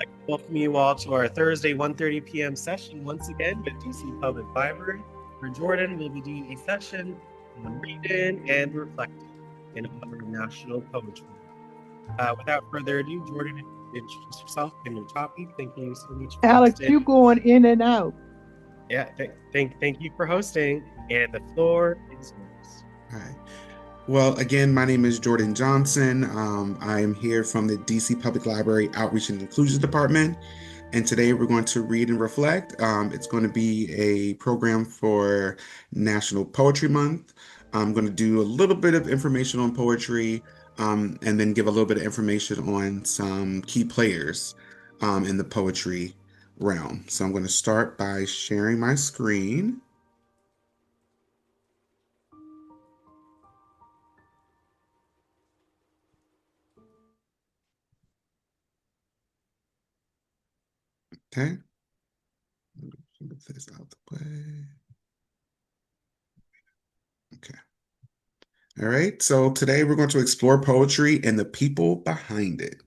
I'd like to welcome you all to our Thursday 1:30 p.m. session once again with DC Public Library, where Jordan will be doing a session on reading and reflecting in honor of National Poetry Month. Without further ado, Jordan, introduce yourself and your topic. Thank you so much for Alex, hosting. you going in and out. Yeah, thank you for hosting, and the floor is yours. All right. Well, again, my name is Jordan Johnson. I am here from the DC Public Library Outreach and Inclusion Department. And today we're going to read and reflect. It's going to be a program for National Poetry Month. I'm going to do a little bit of information on poetry, and then give a little bit of information on some key players in the poetry realm. So I'm going to start by sharing my screen. Okay. Move this out the way. Okay. All right. So today we're going to explore poetry and the people behind it.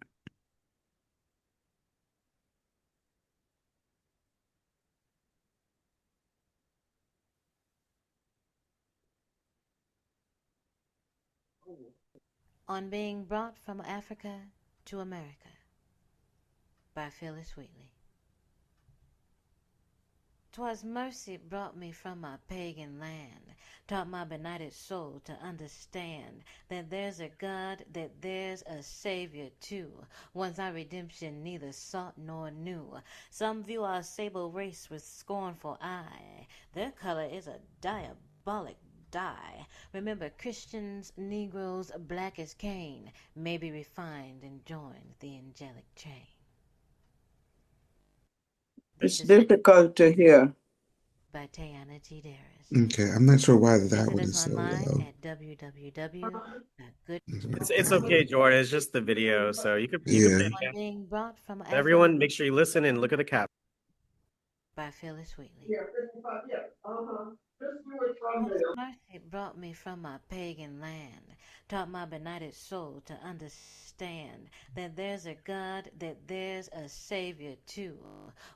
On Being Brought from Africa to America by Phillis Wheatley. 'Twas mercy brought me from my pagan land, taught my benighted soul to understand that there's a God, that there's a Savior too, ones our redemption neither sought nor knew. Some view our sable race with scornful eye, their color is a diabolic dye. Remember, Christians, Negroes, black as Cain, may be refined and join the angelic chain. It's difficult to hear. By Tayana T. Darris. Okay, I'm not sure why that Visit one us is so online low. at www.good. It's okay, Jordan. It's just the video, so you could play Yeah. it again. Being brought from Everyone, make sure you listen and look at the cap. by Phillis Wheatley. Yeah, 55, yeah. Mercy brought me from my pagan land, taught my benighted soul to understand that there's a God, that there's a Savior too,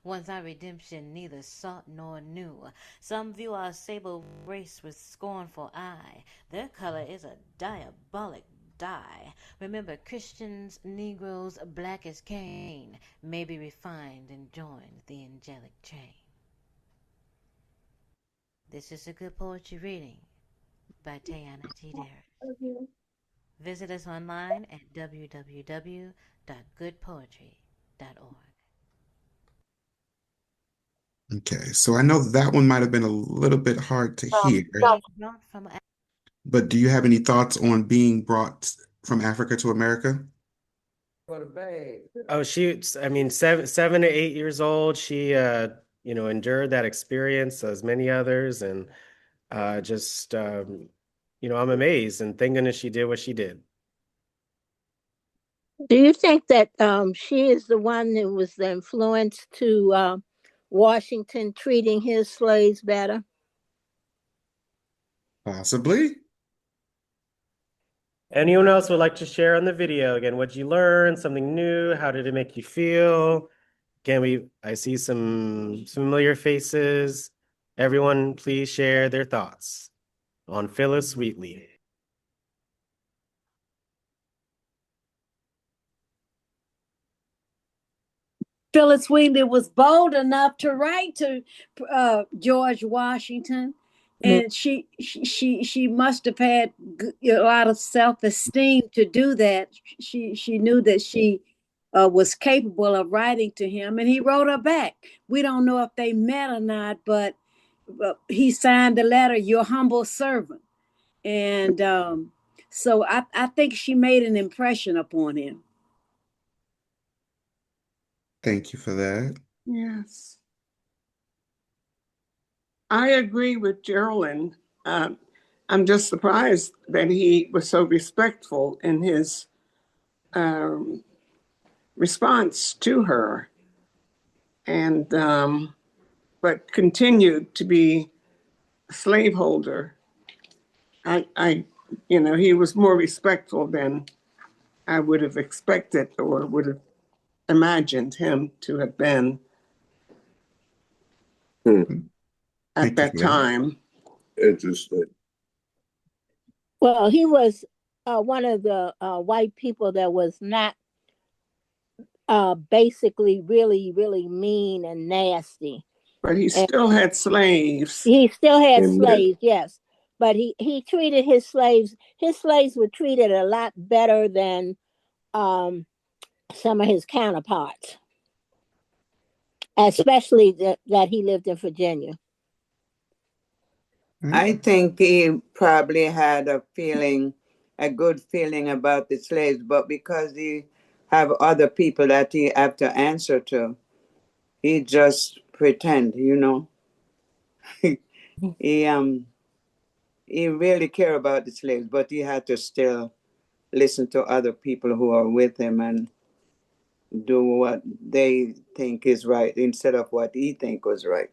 ones our redemption neither sought nor knew. Some view our sable race with scornful eye, their color is a diabolic dye. Remember, Christians, Negroes, black as Cain, may be refined and join the angelic chain. This is a good poetry reading by Tayana T. Darris. Visit us online at www.goodpoetry.org. Okay, so I know that one might have been a little bit hard to hear, but do you have any thoughts on being brought from Africa to America? Oh, I mean, 7 to 8 years old. She, endured that experience as many others, and I'm amazed, and thank goodness she did what she did. Do you think that she is the one that was the influence to Washington treating his slaves better? Possibly. Anyone else would like to share on the video? Again, what'd you learn? Something new? How did it make you feel? Again, I see some familiar faces. Everyone, please share their thoughts on Phillis Wheatley. Phillis Wheatley was bold enough to write to George Washington, and she must have had a lot of self-esteem to do that. She knew that she was capable of writing to him, and he wrote her back. We don't know if they met or not, but he signed the letter, "Your humble servant," and so I think she made an impression upon him. Thank you for that. Yes. I agree with Geraldine. I'm just surprised that he was so respectful in his response to her, and but continued to be a slaveholder. He was more respectful than I would have expected or would have imagined him to have been at that time. Interesting. Well, he was one of the white people that was not basically really, really mean and nasty. But he still had slaves. He still had And slaves, yes. But he treated his slaves were treated a lot better than some of his counterparts, especially that he lived in Virginia. I think he probably had a good feeling about the slaves, but because he have other people that he have to answer to, he just pretend, you know. He really cared about the slaves, but he had to still listen to other people who are with him and do what they think is right instead of what he think was right.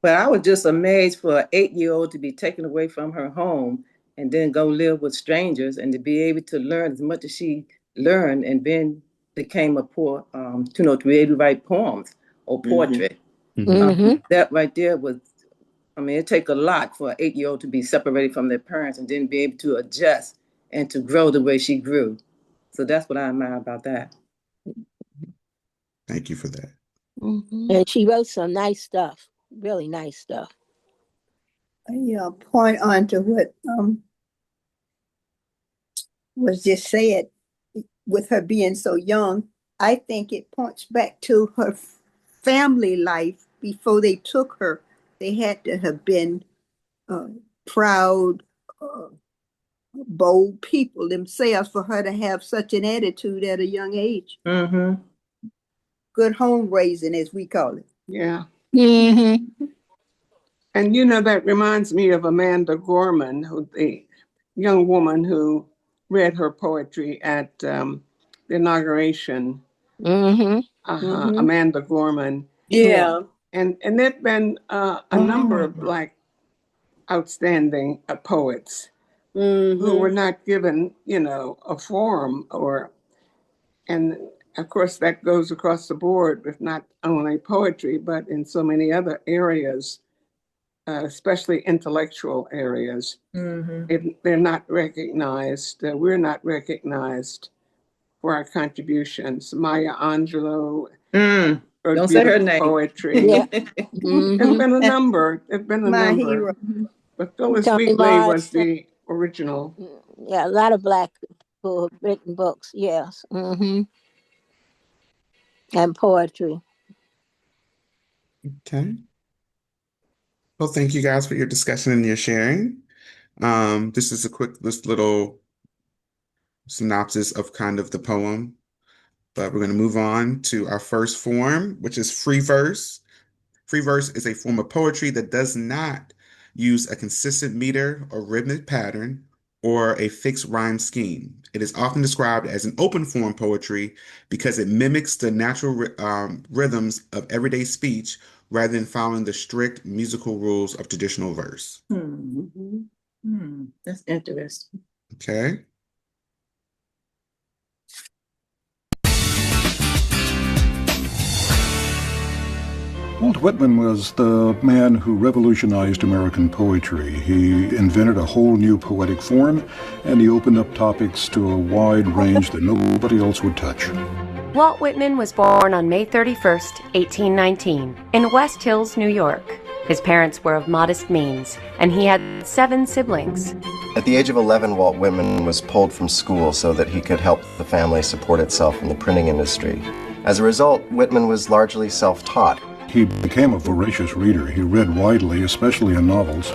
But I was just amazed for an 8-year-old to be taken away from her home and then go live with strangers and to be able to learn as much as she learned and then became a poor, to be able to write poems or poetry. That right there was, it takes a lot for an 8-year-old to be separated from their parents and then be able to adjust and to grow the way she grew. So that's what I admire about that. Thank you for that. And she wrote some nice stuff, really nice stuff. Point on to what was just said with her being so young. I think it points back to her family life before they took her. They had to have been proud, bold people themselves for her to have such an attitude at a young age. Good home raising, as we call it. Yeah. And that reminds me of Amanda Gorman, the young woman who read her poetry at the inauguration. Amanda Gorman. Yeah. And there've been a number of Black outstanding poets who were not given, a forum and of course that goes across the board with not only poetry, but in so many other areas, especially intellectual areas. They're not recognized. We're not recognized for our contributions. Maya Angelou. Don't say her name. Poetry. Yeah. There's been a number. Hero. But Phyllis Toni Wheatley was Morrison. the original. Yeah, a lot of Black people have written books, yes. And poetry. Okay. Well, thank you guys for your discussion and your sharing. This is this little synopsis of kind of the poem, but we're going to move on to our first form, which is free verse. Free verse is a form of poetry that does not use a consistent meter or rhythmic pattern or a fixed rhyme scheme. It is often described as an open form poetry because it mimics the natural rhythms of everyday speech rather than following the strict musical rules of traditional verse. That's interesting. Okay. Walt Whitman was the man who revolutionized American poetry. He invented a whole new poetic form, and he opened up topics to a wide range that nobody else would touch. Walt Whitman was born on May 31st, 1819, in West Hills, New York. His parents were of modest means, and he had 7 siblings. At the age of 11, Walt Whitman was pulled from school so that he could help the family support itself in the printing industry. As a result, Whitman was largely self-taught. He became a voracious reader. He read widely, especially in novels.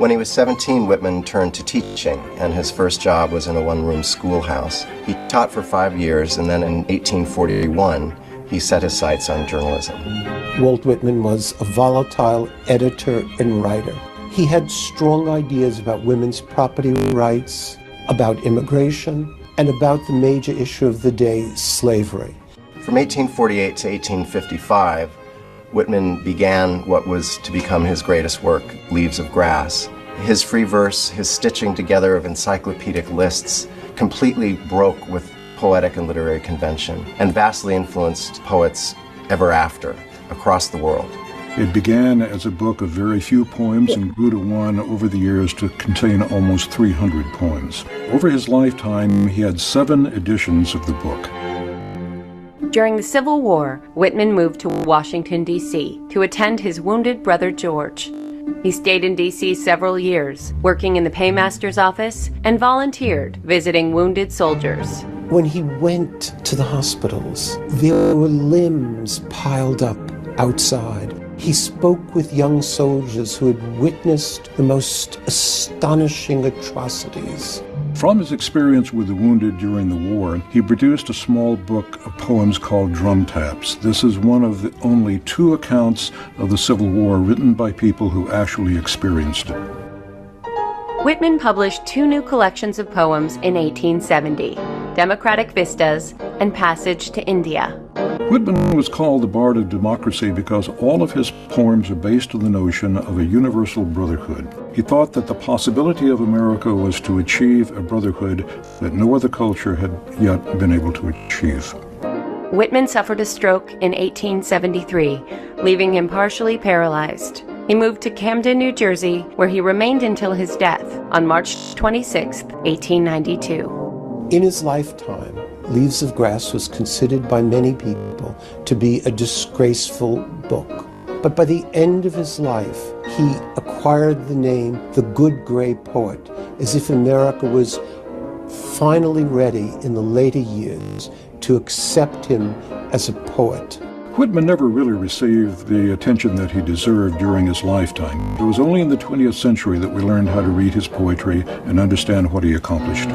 When he was 17, Whitman turned to teaching, and his first job was in a one-room schoolhouse. He taught for 5 years, and then in 1841, he set his sights on journalism. Walt Whitman was a volatile editor and writer. He had strong ideas about women's property rights, about immigration, and about the major issue of the day, slavery. From 1848 to 1855, Whitman began what was to become his greatest work, Leaves of Grass. His free verse, his stitching together of encyclopedic lists, completely broke with poetic and literary convention, and vastly influenced poets ever after across the world. It began as a book of very few poems and grew to one over the years to contain almost 300 poems. Over his lifetime, he had 7 editions of the book. During the Civil War, Whitman moved to Washington, D.C. to attend his wounded brother George. He stayed in D.C. several years, working in the paymaster's office and volunteered visiting wounded soldiers. When he went to the hospitals, there were limbs piled up outside. He spoke with young soldiers who had witnessed the most astonishing atrocities. From his experience with the wounded during the war, he produced a small book of poems called Drum Taps. This is one of the only 2 accounts of the Civil War written by people who actually experienced it. Whitman published 2 new collections of poems in 1870, Democratic Vistas and Passage to India. Whitman was called the Bard of Democracy because all of his poems are based on the notion of a universal brotherhood. He thought that the possibility of America was to achieve a brotherhood that no other culture had yet been able to achieve. Whitman suffered a stroke in 1873, leaving him partially paralyzed. He moved to Camden, New Jersey, where he remained until his death on March 26, 1892. In his lifetime, Leaves of Grass was considered by many people to be a disgraceful book. But by the end of his life, he acquired the name The Good Gray Poet, as if America was finally ready in the later years to accept him as a poet. Whitman never really received the attention that he deserved during his lifetime. It was only in the 20th century that we learned how to read his poetry and understand what he accomplished.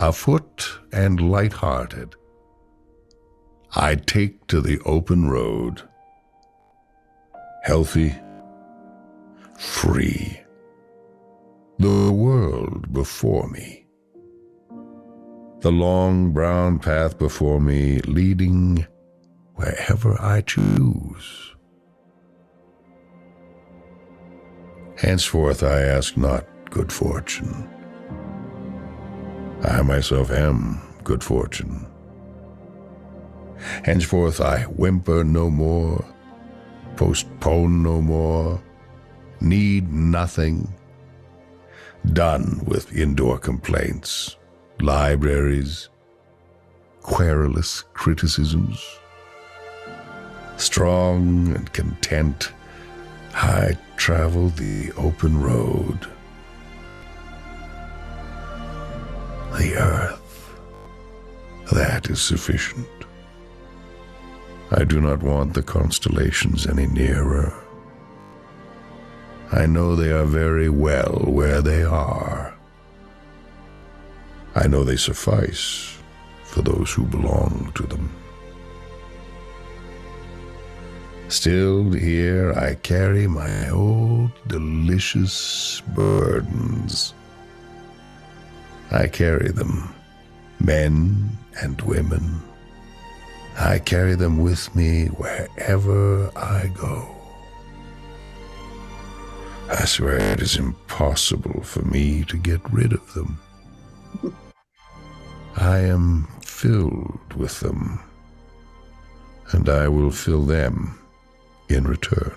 Afoot and light-hearted, I take to the open road, healthy, free, the world before me, the long brown path before me leading wherever I choose. Henceforth I ask not good fortune. I myself am good fortune. Henceforth I whimper no more, postpone no more, need nothing, done with indoor complaints, libraries, querulous criticisms. Strong and content, I travel the open road. The earth, that is sufficient. I do not want the constellations any nearer. I know they are very well where they are. I know they suffice for those who belong to them. Still here I carry my old delicious burdens. I carry them, men and women. I carry them with me wherever I go. I swear it is impossible for me to get rid of them. I am filled with them, and I will fill them in return.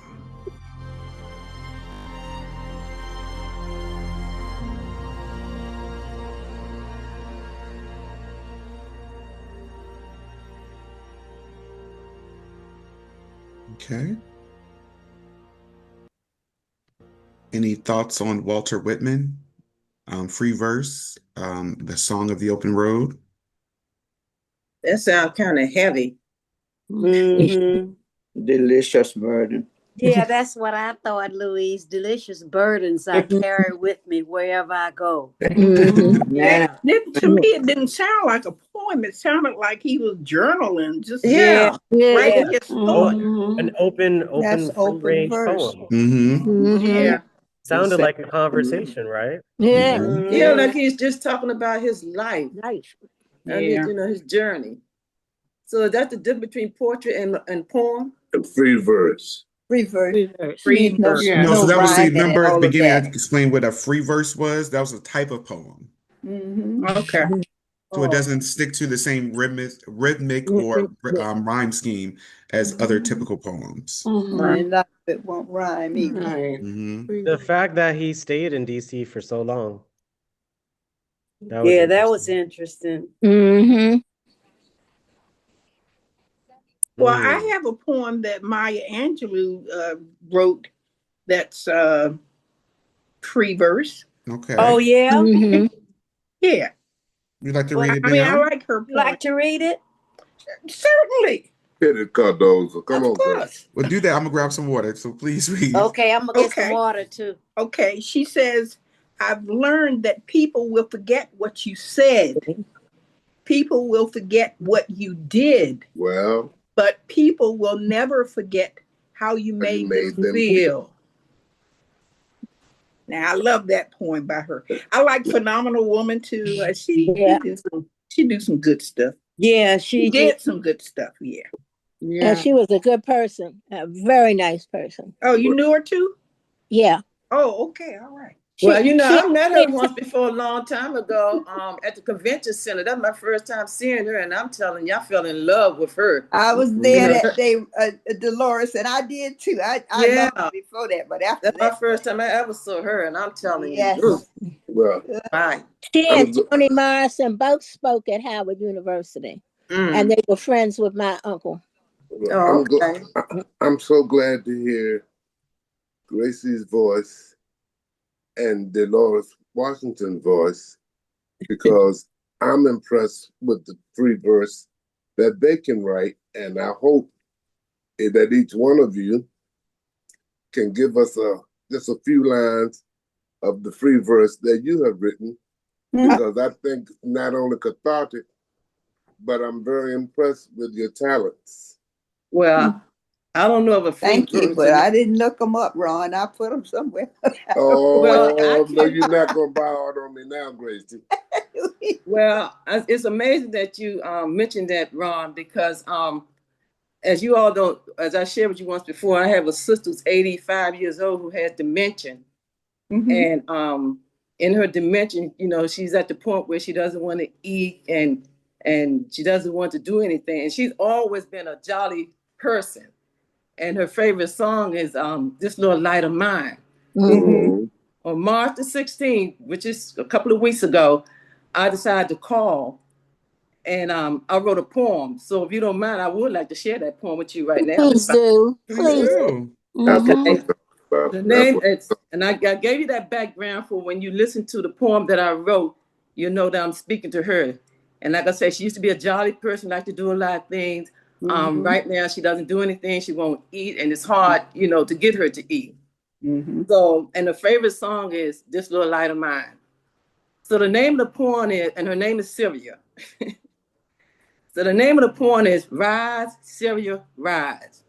Okay. Any thoughts on Walter Whitman? Free verse, the Song of the Open Road. That sounds kind of heavy. Mm-hmm. Delicious burden. Yeah, that's what I thought, Louise. Delicious burdens I carry with me wherever I go. Yeah. To me, it didn't sound like a poem. It sounded like he was journaling. Just Yeah. his thought. An open That's open range verse. poem. Mm-hmm. Yeah. Sounded like a conversation, right? Yeah. Yeah, like he's just talking about his life. Nice. and his journey. So that's the difference between poetry and poem. And free verse. Free verse. Free verse. Yeah. No, so that was, see, rhyme and remember at all the of beginning I that. explained what a free verse was? That was a type of poem. Okay. So it doesn't stick to the same rhythmic or rhyme scheme as other typical poems. And a lot of it won't rhyme either. Right. The fact that he stayed in DC for so long. That was interesting. Mm-hmm. Well, I have a poem that Maya Angelou wrote that's free verse. Okay. Oh, yeah? Mm-hmm. Yeah. You'd like to Well, read it, I mean, I Beyond? like her poem. Like to read it? Certainly. Hit it, Cardozo. Come on, Of course. Well, do that. I'm gonna grab some water, so please read. Okay, I'm going to get Okay. some water, too. Okay. She says, I've learned that people will forget what you said. People will forget what you did. Well, But people will never forget how you made them feel. Now, I love that poem by her. I like Phenomenal Woman, too. She do some good stuff. Yeah, she did some good stuff, yeah. And she was a good person, a very nice person. Oh, you knew her too? Yeah. Oh, okay, all right. Well, I met her once before a long time ago at the convention center. That's my first time seeing her, and I'm telling you, I fell in love with her. I was there that day, Dolores, and I did too. I loved her before that, but after that's my first time I ever saw her, and I'm telling Yes. you. well, Right. She and Toni Morrison both spoke at Howard University, and they were friends with my uncle. well, I'm so glad to hear Gracie's voice and Dolores Washington's voice, because I'm impressed with the free verse that they can write, and I hope that each one of you can give us just a few lines of the free verse that you have written, because I think not only cathartic, but I'm very impressed with your talents. Well, I don't know of a free Thank you, verse. but I didn't look them up, Ron. I put them somewhere. Oh, Well, no, you're not going to buy out on me now, Gracie. Well, it's amazing that you mentioned that, Ron, because as you all know, as I shared with you once before, I have a sister who's 85 years old who has dementia. And in her dementia, she's at the point where she doesn't want to eat and she doesn't want to do anything. And she's always been a jolly person. And her favorite song is This Little Light of Mine. On March the 16th, which is a couple of weeks ago, I decided to call and I wrote a poem. So if you don't mind, I would like to share that poem with you right now. Please do. Please. Okay. The name is, and I gave you that background for when you listen to the poem that I wrote, you know that I'm speaking to her. And like I said, she used to be a jolly person, like to do a lot of things. Right now, she doesn't do anything. She won't eat, and it's hard, to get her to eat. So, and the favorite song is This Little Light of Mine. So the name of the poem is, and her name is Sylvia. So the name of the poem is Rise, Sylvia, Rise.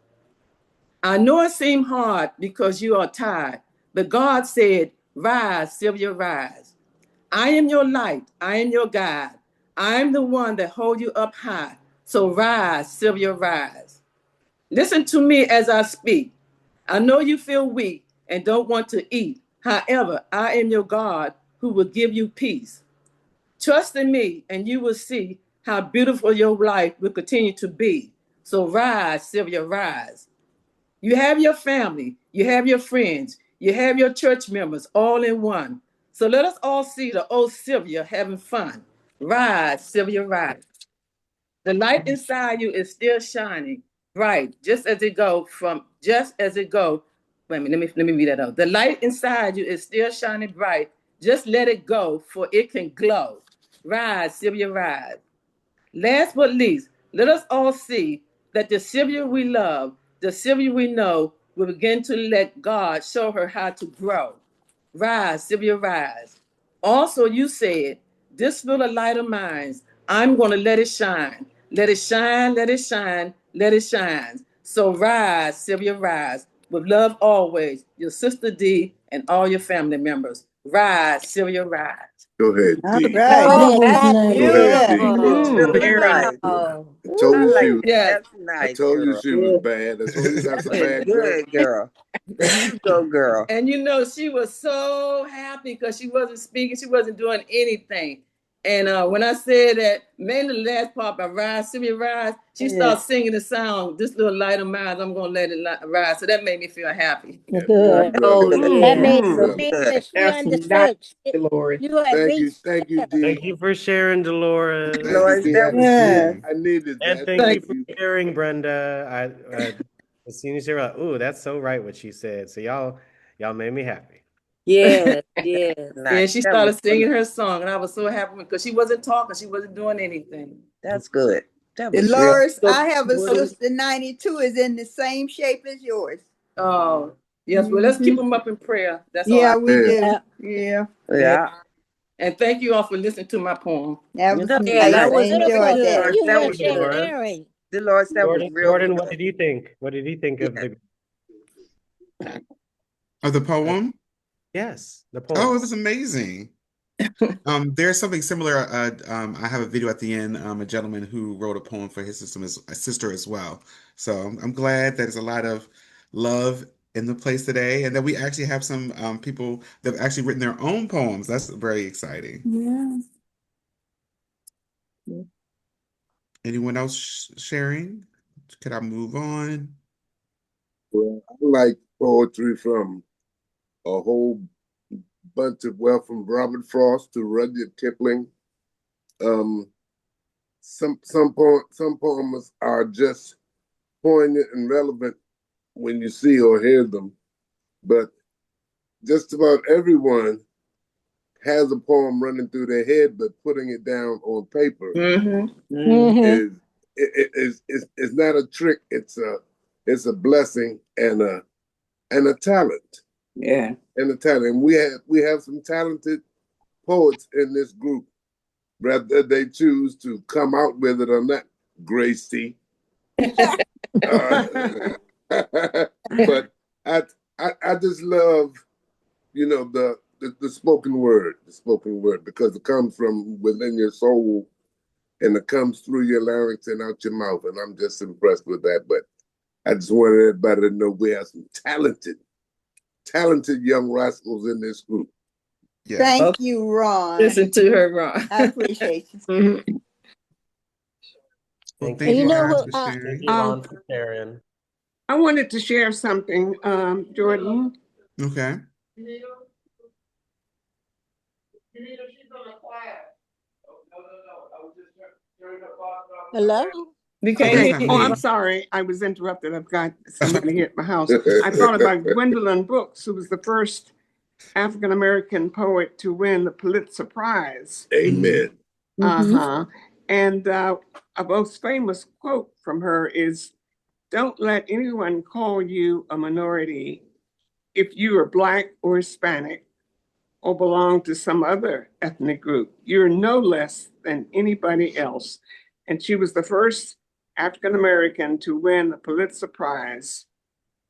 I know it seemed hard because you are tired, but God said, Rise, Sylvia, rise. I am your light. I am your guide. I am the one that holds you up high. So rise, Sylvia, rise. Listen to me as I speak. I know you feel weak and don't want to eat. However, I am your God who will give you peace. Trust in me and you will see how beautiful your life will continue to be. So rise, Sylvia, rise. You have your family, you have your friends, you have your church members all in one. So let us all see the old Sylvia having fun. Rise, Sylvia, rise. The light inside you is still shining bright, just as it go. Wait a minute, let me read that out. The light inside you is still shining bright. Just let it go, for it can glow. Rise, Sylvia, rise. Last but least, let us all see that the Sylvia we love, the Sylvia we know, will begin to let God show her how to grow. Rise, Sylvia, rise. Also, you said, this little light of mine, I'm going to let it shine. Let it shine, let it shine, let it shine. So rise, Sylvia, rise. With love always, your sister D and all your family members. Rise, Sylvia, rise. Go ahead, All D. right. Oh, Yes, that's that's Go ahead, good. D. beautiful. Mm. Very nice. Wow. I told I you like she was. Yes. that's I nice, told you girl. she was bad. I told you that's a bad girl. Good girl. You go, girl. And you know, she was so happy because she wasn't speaking, she wasn't doing anything. And when I said that, mainly the last part by Rise, Sylvia Rise, she started singing the song, This Little Light of Mine, I'm gonna let it rise. So that made me feel happy. Good. Oh, That yeah. made Mm. me So feel good. that she That's nice, understood. Dolores. You had reached. Thank you, D. Thank you for sharing, Dolores. Thank you, Dolores, D. that was Yes. I needed And that. thank you Thank for you. sharing, Brenda. As soon as you were like, "Ooh, that's so right," what she said. So y'all made me happy. yes, yes. Nice. Yeah, she That was started singing her song, and I was so happy because she wasn't talking, she wasn't doing anything. that's good. That was real. Dolores, So, I have a sister 92 is in the same shape as yours. oh, yes, well, let's keep them up in prayer. That's all Yeah, I we do. Yeah. Yeah. Yeah. And thank you all for listening to my poem. That was Yeah, nice. that I was enjoyed good. that. Thank you That for was good. sharing. Dolores, that was real Jordan, good. what did you think? What did he think of the? Of the poem? Yes, the Oh, poem. it was amazing. There's something similar. I have a video at the end. A gentleman who wrote a poem for his sister as well. So I'm glad that there's a lot of love in the place today, and that we actually have some people that have actually written their own poems. That's very exciting. Yeah. Anyone else sharing? Could I move on? Well, I like poetry from a whole bunch of, well, from Robert Frost to Rudyard Kipling. Some poems are just poignant and relevant when you see or hear them, but just about everyone has a poem running through their head, but putting it down on paper is not a trick. It's a blessing and a talent. Yeah. And a talent. And we have some talented poets in this group, whether they choose to come out with it or not. Gracie. But I just love, the spoken word, because it comes from within your soul and it comes through your larynx and out your mouth. And I'm just impressed with that. But I just wanted everybody to know we have some talented young rascals in this group. Yeah. Thank you, Ron. Listen to her, Ron. I appreciate you. Well, Thank thank you, you know guys who? for sharing. Thank you, Ron, for sharing. I wanted to share something, Jordan. Okay. Hello? We can't Okay, hear it's you. not Oh, me. I'm sorry. I was interrupted. I've got somebody here at my house. I thought about Gwendolyn Brooks, who was the first African-American poet to win the Pulitzer Prize. Amen. Uh-huh. And a most famous quote from her is, "Don't let anyone call you a minority if you are Black or Hispanic or belong to some other ethnic group. You're no less than anybody else." And she was the first African-American to win the Pulitzer Prize.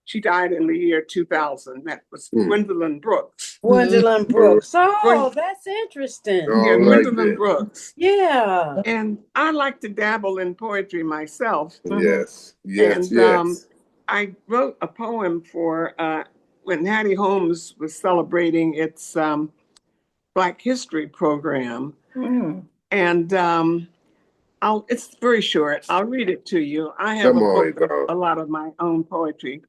She died in the year 2000. That was Gwendolyn Brooks. Gwendolyn Brooks. Oh, Gwen- that's interesting. Yeah, All right, Gwendolyn then. Brooks. Yeah. And I like to dabble in poetry myself. Yes. And I wrote a poem for when Hattie Holmes was celebrating its Black History program. And it's very short. I'll read it to you. I have Come on, a lot of my own poetry.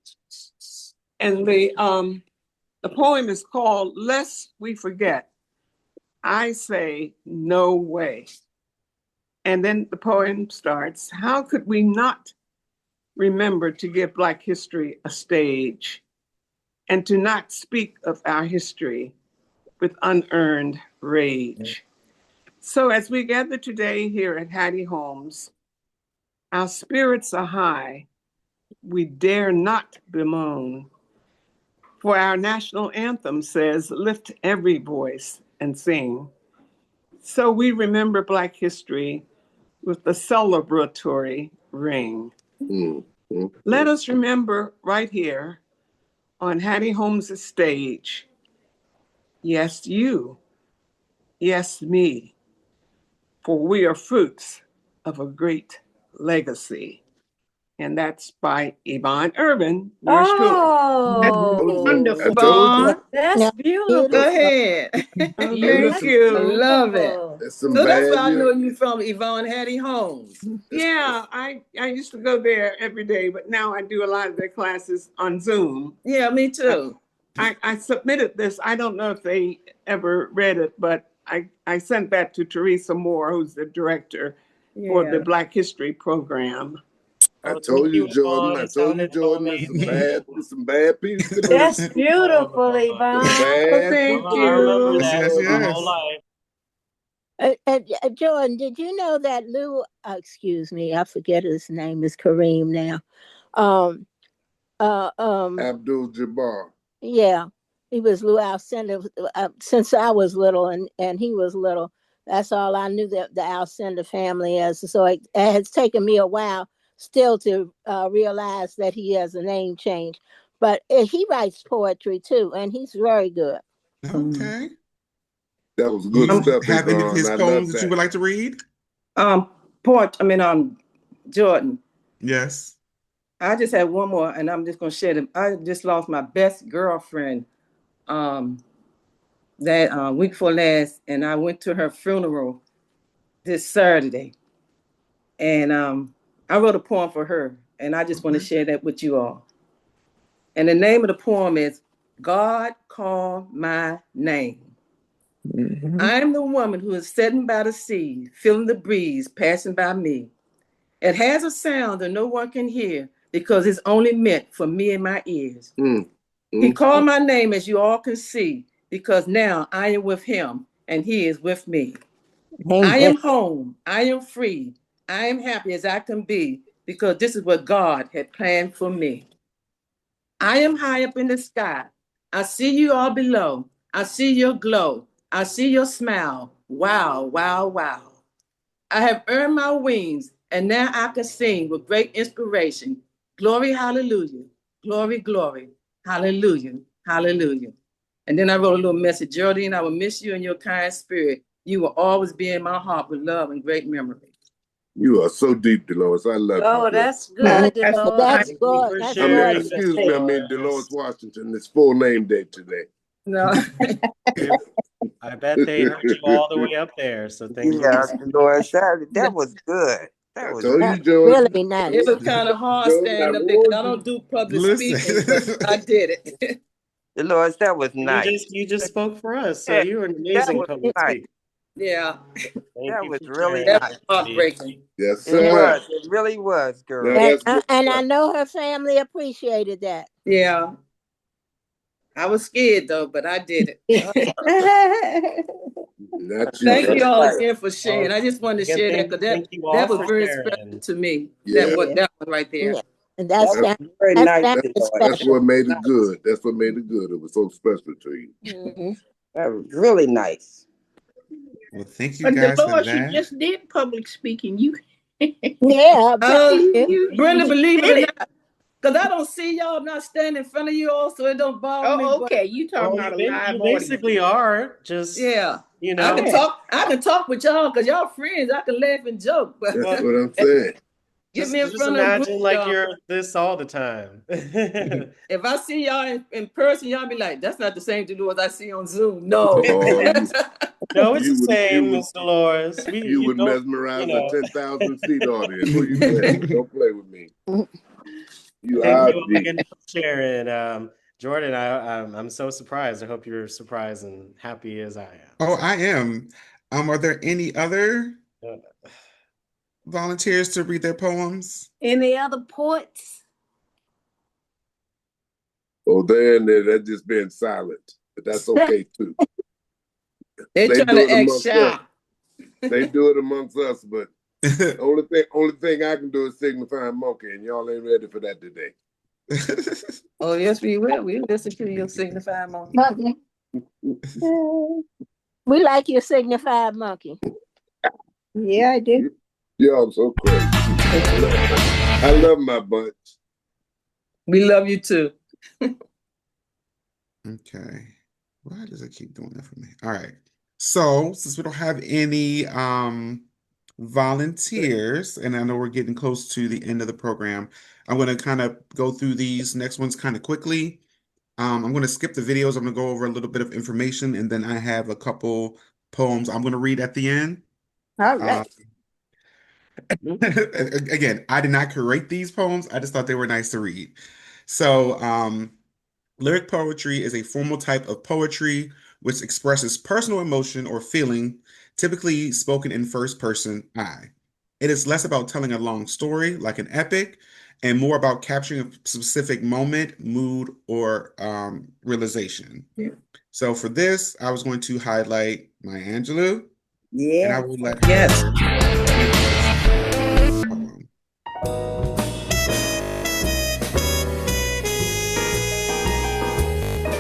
And the poem is called "Lest We Forget." I say, no way. And then the poem starts, how could we not remember to give Black history a stage and to not speak of our history with unearned rage? So as we gather today here at Hattie Holmes, our spirits are high. We dare not bemoan. For our national anthem says, lift every voice and sing. So we remember Black history with a celebratory ring. Let us remember right here on Hattie Holmes' stage yes, you, yes, me, for we are fruits of a great legacy. And that's by Yvonne Irvin. Yours truly. That's Oh, I wonderful. told you. that's Now, beautiful. Go beautiful. ahead. Thank you. I love it. That's some So that's where bad I know news. you from, Yvonne Hattie Holmes. Yeah, I used to go there every day, but now I do a lot of their classes on Zoom. Yeah, me too. I submitted this. I don't know if they ever read it, but I sent that to Teresa Moore, who's the director for the Yeah. Black History program. I Oh, told thank you, you, Jordan. Yvonne. I It told you, sounded so Jordan. There's amazing. some bad pieces in That's this. beautiful, Some Yvonne. bad Thank I remember you. Yes, that yes, my whole yes. life. Jordan, did you know that excuse me, I forget his name is Kareem now. Um, Abdul Jabbar. Yeah, he was Lou Alcindor since I was little, and he was little. That's all I knew that the Alcindor family is. So it has taken me a while still to realize that he has a name change. But he writes poetry too, and he's very good. Okay. That was Do good you stuff, have any of Yvonne. his I love poems that you that. would like to read? Jordan. Yes. I just had one more, and I'm just gonna share them. I just lost my best girlfriend that week before last, and I went to her funeral this Saturday. And I wrote a poem for her, and I just want to share that with you all. And the name of the poem is God Call My Name. I am the woman who is sitting by the sea, feeling the breeze passing by me. It has a sound that no one can hear because it's only meant for me and my ears. He called my name, as you all can see, because now I am with him and he is with me. I am home. I am free. I am happy as I can be because this is what God had planned for me. I am high up in the sky. I see you all below. I see your glow. I see your smile. Wow, wow, wow. I have earned my wings, and now I can sing with great inspiration. Glory, hallelujah. Glory, glory. Hallelujah. Hallelujah. And then I wrote a little message. Geraldine, I will miss you and your kind spirit. You will always be in my heart with love and great memory. You are so deep, Dolores. I love you. Oh, that's good, Dolores. That's good. That's good. Excuse me, I mean Dolores Washington. It's full name day today. No. I bet they heard you all the way up there. So thank you. Yeah, Dolores, that was good. That was told you, Jordan. Really nice. It was kind of hard standing up there because I don't do public speaking, but I did it. Dolores, that was nice. You just spoke for us, so Yeah, you were an that amazing was public nice. speaker. Yeah. That was really That nice. was heartbreaking. Yes, It sir. was. It really was, girl. And I know her family appreciated that. Yeah. I was scared though, but I did it. Thank you all again for sharing. I just wanted to share that because that was very special to me. Yeah. That one right there. Yeah. And that's very nice. That's what made it good. That's what made it good. It was so special to you. That was really nice. Well, thank you But guys for Dolores, you that. just did public speaking. You Yeah. Brenda, believe it or did not, because I don't see y'all, I'm not standing in front of you all, so it don't bother me. Oh, okay. You talking about a live You audience. basically are just you know. I can talk with y'all because y'all friends. I can laugh and joke. But That's what I'm saying. Get me in Just front of a imagine group, like y'all. you're this all the time. If I see y'all in person, y'all be like, that's not the same Dolores I see on Zoom. No. No, it's the same, Miss Dolores. You would don't, mesmerize you know. a 10,000 seat audience. What you say? Don't play with me. You Thank are you deep. again for sharing. Jordan, I'm so surprised. I hope you're surprised and happy as I am. Oh, I am. Are there any other volunteers to read their poems? Any other poets? Oh, they're in there. They're just being silent. But that's okay, too. They're They trying do to it act amongst shy. us. They do it amongst us, but only thing I can do is signify monkey, and y'all ain't ready for that today. Oh, yes, we will. We'll listen to your signified monkey. We like your signified monkey. Yeah, I do. Y'all so crazy. I love my bunch. We love you too. Okay. Why does it keep doing that for me? All right. So since we don't have any volunteers, and I know we're getting close to the end of the program, I'm going to kind of go through these next ones kind of quickly. I'm going to skip the videos. I'm going to go over a little bit of information, and then I have a couple poems I'm going to read at the end. All right. Again, I did not curate these poems. I just thought they were nice to read. So, lyric poetry is a formal type of poetry which expresses personal emotion or feeling, typically spoken in first person I. It is less about telling a long story like an epic and more about capturing a specific moment, mood, or realization. Yeah. So for this, I was going to highlight Maya Angelou, Yeah. and I will let her. Yes.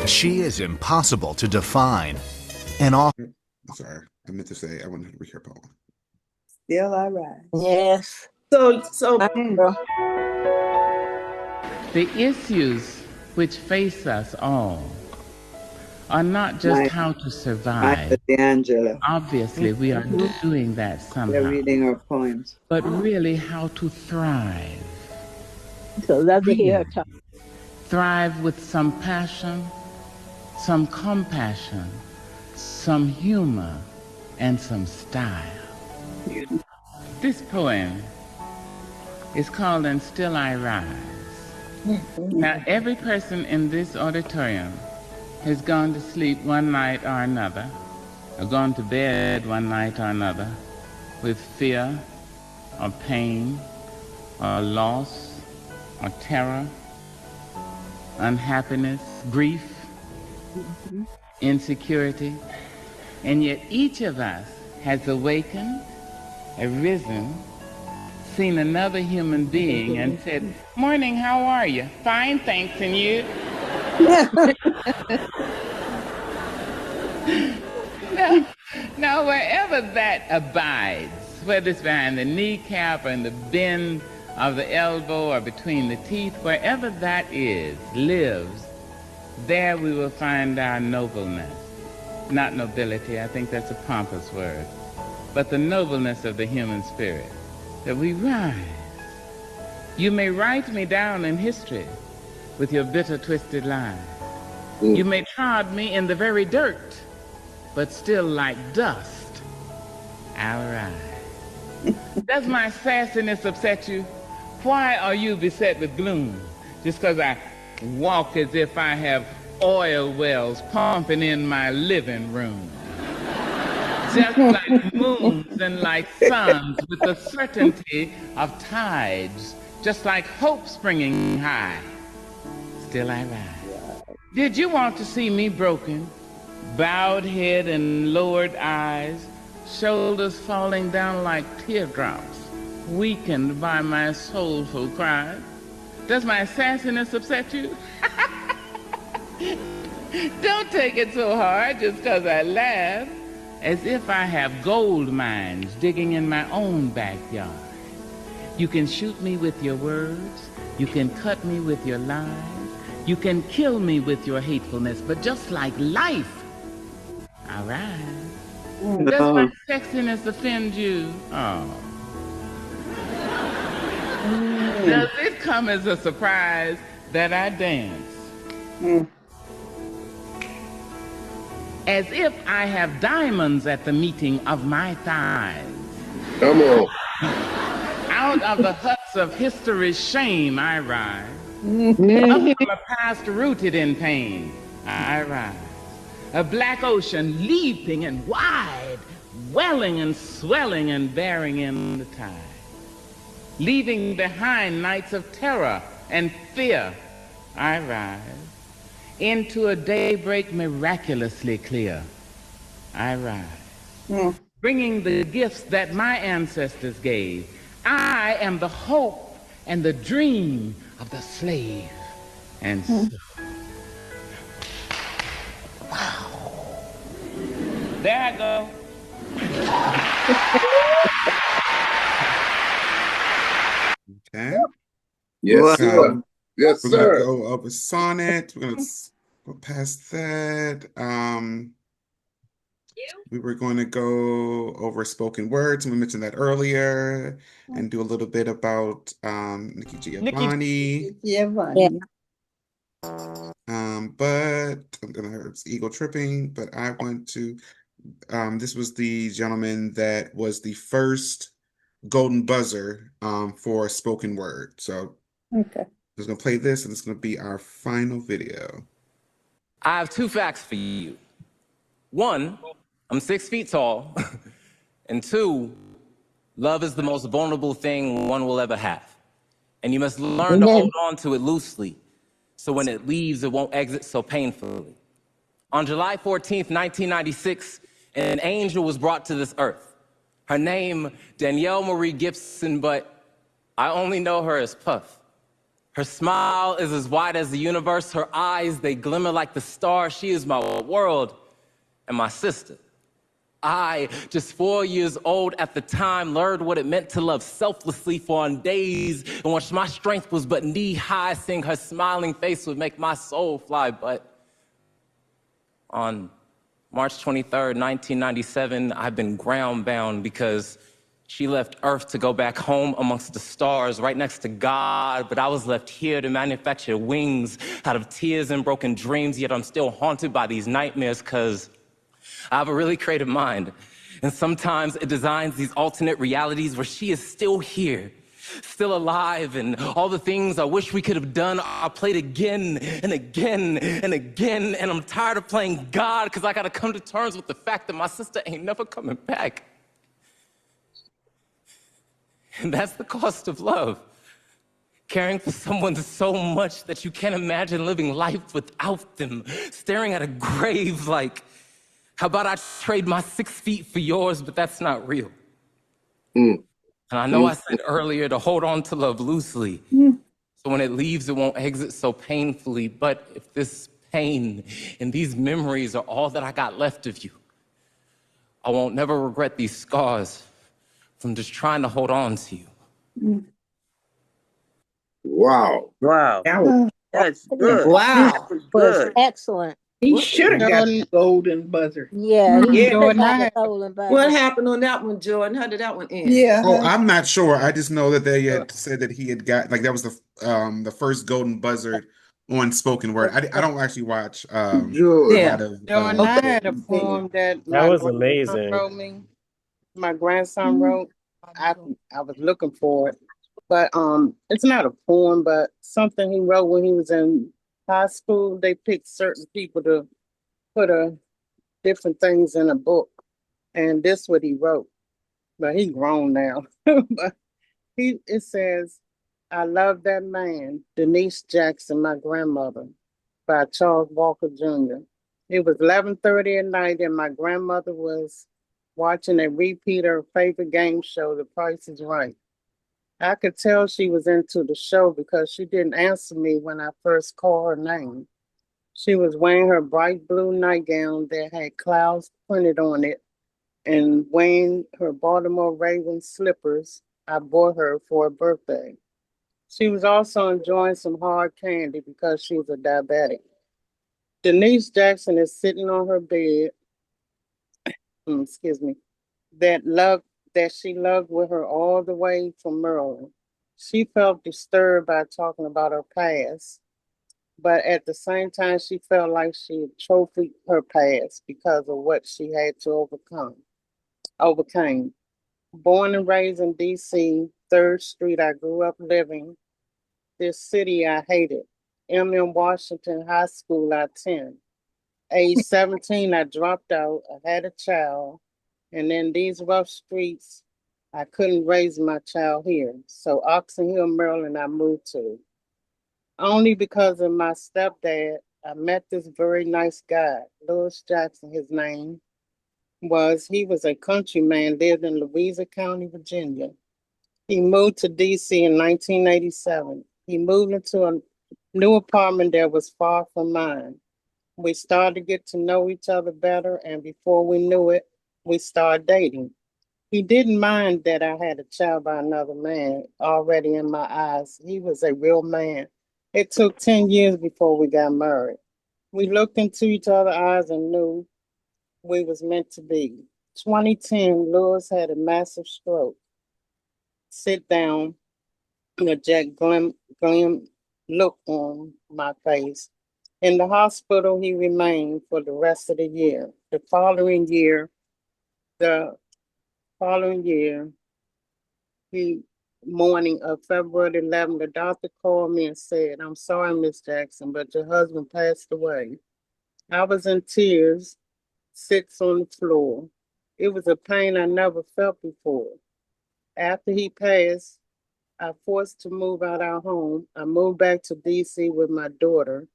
She is impossible to define and often. Sorry, I meant to say I wanted to read her poem. Still I rise. Yes. So the issues which face us all are not just how to survive. D'Angelo. Obviously, we are doing that somehow. They're reading our poems. But really how to thrive. So love to hear her talk. Thrive with some passion, some compassion, some humor, and some style. This poem is called And Still I Rise. Now, every person in this auditorium has gone to sleep one night or another, or gone to bed one night or another with fear or pain or loss or terror, unhappiness, grief, insecurity, and yet each of us has awakened, arisen, seen another human being and said, "Morning, how are you?" "Fine, thanks, and you?" Now, wherever that abides, whether it's behind the kneecap or in the bend of the elbow or between the teeth, wherever that is, lives, there we will find our nobleness. Not nobility, I think that's a pompous word, but the nobleness of the human spirit, that we rise. You may write me down in history with your bitter, twisted lies. You may trod me in the very dirt, but still like dust, I'll rise. Does my sassiness upset you? Why are you beset with gloom? Just because I walk as if I have oil wells pumping in my living room. Just like moons and like suns with the certainty of tides, just like hope springing high, still I rise. Did you want to see me broken, bowed head and lowered eyes, shoulders falling down like teardrops, weakened by my soulful cries? Does my sassiness upset you? Don't take it so hard just because I laugh, as if I have gold mines digging in my own backyard. You can shoot me with your words, you can cut me with your lies, you can kill me with your hatefulness, but just like life, I rise. Does my sexiness offend you? Oh. Does it come as a surprise that I dance? As if I have diamonds at the meeting of my thighs. Come on. Out of the huts of history's shame, I rise. Up from a past rooted in pain, I rise. A black ocean leaping and wide, welling and swelling and bearing in the tide. Leaving behind nights of terror and fear, I rise. Into a daybreak miraculously clear, I rise. Bringing the gifts that my ancestors gave. I am the hope and the dream of the slave. And so, wow. There I go. Okay. Yes, sir. Yes, we're sir. gonna go up a sonnet. We're gonna go past that. We were going to go over spoken words, and we mentioned that earlier, and do a little bit about Nikki Giovanni. Giovanni. But I'm gonna hurt it's ego tripping, but I want to this was the gentleman that was the first golden buzzer for spoken word. So Okay. I'm just gonna play this, and it's gonna be our final video. I have two facts for you. One, I'm 6 feet tall. And two, love is the most vulnerable thing one will ever have. And you must learn to hold on to it loosely, so when it leaves, it won't exit so painfully. On July 14th, 1996, an angel was brought to this earth. Her name, Danielle Marie Gibson, but I only know her as Puff. Her smile is as wide as the universe. Her eyes, they glimmer like the stars. She is my world and my sister. I, just 4 years old at the time, learned what it meant to love selflessly for on days in which my strength was but knee-high. Seeing her smiling face would make my soul fly. But on March 23rd, 1997, I've been ground-bound because she left Earth to go back home amongst the stars, right next to God. But I was left here to manufacture wings out of tears and broken dreams, yet I'm still haunted by these nightmares because I have a really creative mind, and sometimes it designs these alternate realities where she is still here, still alive, and all the things I wish we could have done are played again and again and again, and I'm tired of playing God because I gotta come to terms with the fact that my sister ain't never coming back. And that's the cost of love. Caring for someone so much that you can't imagine living life without them, staring at a grave like, how about I trade my 6 feet for yours, but that's not real. And I know I said earlier to hold on to love loosely, so when it leaves, it won't exit so painfully. But if this pain and these memories are all that I got left of you, I won't never regret these scars from just trying to hold on to you. Wow. Wow. That's good. Wow. That was Was good. excellent. He should have got the golden buzzer. Yeah, he Yeah. should have got the golden buzzer. What happened on that one, Jordan? How did that one end? Oh, I'm not sure. I just know that they had said that he had got, like, that was the first golden buzzer on spoken word. I don't actually watch a lot of Jordan, I had a poem that my was grandson amazing. wrote me. My grandson wrote. I was looking for it, but it's not a poem, but something he wrote when he was in high school. They picked certain people to put different things in a book, and this what he wrote. But he grown now. But it says, "I love that man, Denise Jackson, my grandmother," by Charles Walker Jr. It was 11:30 at night, and my grandmother was watching a repeat of her favorite game show, The Price is Right. I could tell she was into the show because she didn't answer me when I first called her name. She was wearing her bright blue nightgown that had clouds printed on it and wearing her Baltimore Ravens slippers I bought her for her birthday. She was also enjoying some hard candy because she was a diabetic. Denise Jackson is sitting on her bed, that she loved with her all the way from Maryland. She felt disturbed by talking about her past, but at the same time, she felt like she had trophied her past because of what she had to overcame. Born and raised in D.C., 3rd Street, I grew up living. This city I hated. M.M. Washington High School, I attended. Age 17, I dropped out. I had a child. And in these rough streets, I couldn't raise my child here. So Oxon Hill, Maryland, I moved to. Only because of my stepdad, I met this very nice guy, Louis Jackson, his name was. He was a countryman, lived in Louisa County, Virginia. He moved to D.C. in 1987. He moved into a new apartment that was far from mine. We started to get to know each other better, and before we knew it, we started dating. He didn't mind that I had a child by another man already in my eyes. He was a real man. It took 10 years before we got married. We looked into each other's eyes and knew we was meant to be. 2010, Lewis had a massive stroke. Sit down, a Jack Glim look on my face. In the hospital, he remained for the rest of the year. The following year, morning of February 11th, the doctor called me and said, "I'm sorry, Miss Jackson, but your husband passed away." I was in tears, sits on the floor. It was a pain I never felt before. After he passed, I forced to move out our home. I moved back to DC with my daughter.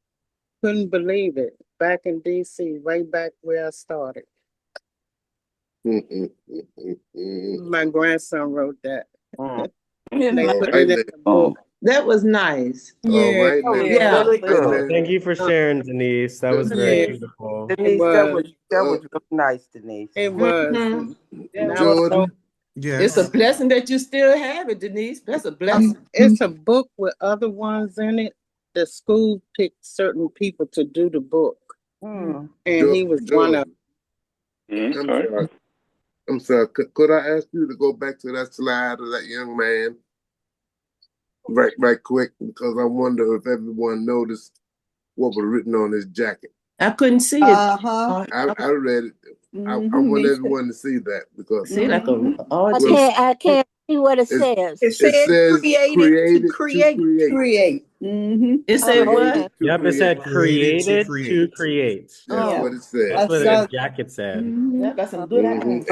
Couldn't believe it. Back in DC, right back where I started. My grandson wrote that. They put it in the book. That was nice. Yeah. Yeah. Really good. Thank you for sharing, Denise. That was very beautiful. Denise, that was really nice, Denise. It was. And I was Jordan. It's a blessing that you still have it, Denise. That's a blessing. It's a book with other ones in it. The school picked certain people to do the book. And he was one of them. I'm sorry. Could I ask you to go back to that slide of that young man? Right quick, because I wonder if everyone noticed what was written on his jacket. I couldn't see it. I read it. I want everyone to see that because I can't see what it says. It says created to create. It said what? Yep, it said created to create. That's what it said. That's what the jacket said. That got some good I don't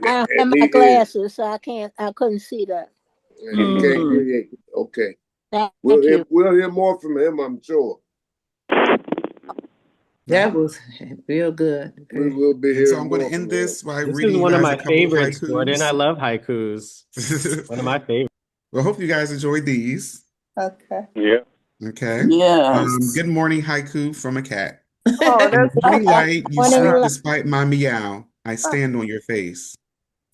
have my glasses, so I couldn't see that. You can't create. Okay. Thank We'll you. hear more from him, I'm sure. That was real good. We will be here. So I'm going to end this by This reading is one of you my guys a couple of favorites, haikus. Jordan. I love haikus. One of my favorites. Well, hope you guys enjoyed these. Okay. Yeah. Okay. Yes. Good morning haiku from a cat. Oh, In the morning light, you Morning sleep light. despite my meow. I stand on your face.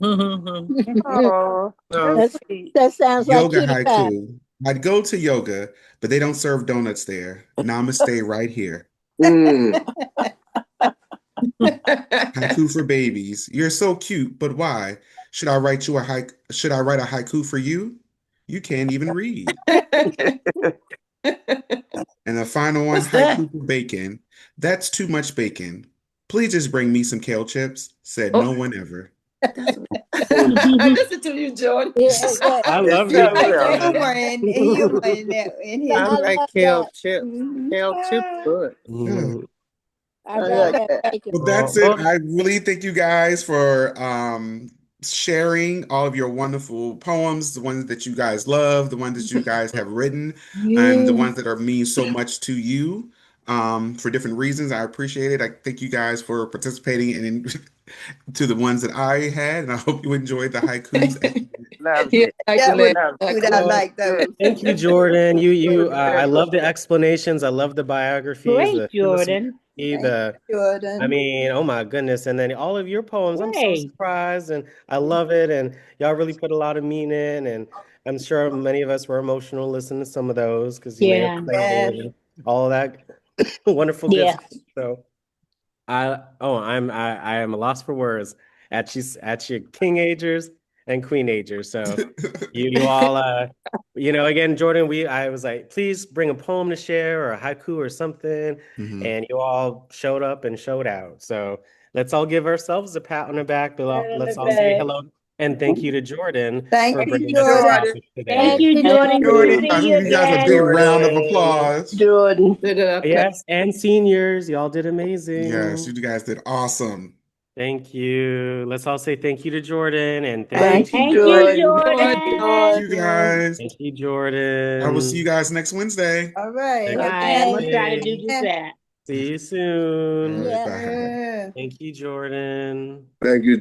Oh, That sounds like Yoga kitty cat. haiku. I'd go to yoga, but they don't serve donuts there. Namaste right here. Haiku for babies. You're so cute, but why? Should I write a haiku for you? You can't even read. And the final one, What's that? haiku for bacon. That's too much bacon. Please just bring me some kale chips, said no one ever. I listen to you, Jordan. I love Humor that. in his I like kale chip. Mhm. Kale chip good. I love that bacon. Well, that's it. I really thank you guys for sharing all of your wonderful poems, the ones that you guys love, the ones that you guys have written, and the ones that are mean so much to you for different reasons. I appreciate it. I thank you guys for participating in to the ones that I had, and I hope you enjoyed the haikus. I like those. Thank you, Jordan. I love the explanations. I love the biographies. Great, Jordan. Jordan. I mean, oh my goodness. And then all of your poems, I'm so surprised and I love it. And y'all really put a lot of meaning. And I'm sure many of us were emotional listening to some of those because you may have played and all that wonderful good stuff. So I am a loss for words at your king-agers and queen-agers. So you all again, Jordan, I was like, please bring a poem to share or a haiku or something. And you all showed up and showed out. So let's all give ourselves a pat on the back. Let's all say hello and thank you to Jordan for bringing us this topic today. Thank you, Jordan. I give you guys a big round of applause. Jordan. Yes, and seniors, y'all did amazing. Yes, you guys did awesome. Thank you. Let's all say thank you to Jordan and Thank you, Jordan. Thank you guys. Thank you, Jordan. I will see you guys next Wednesday. All right. I'm going to try to do just that. See you soon. Bye. Thank you, Jordan. Thank you.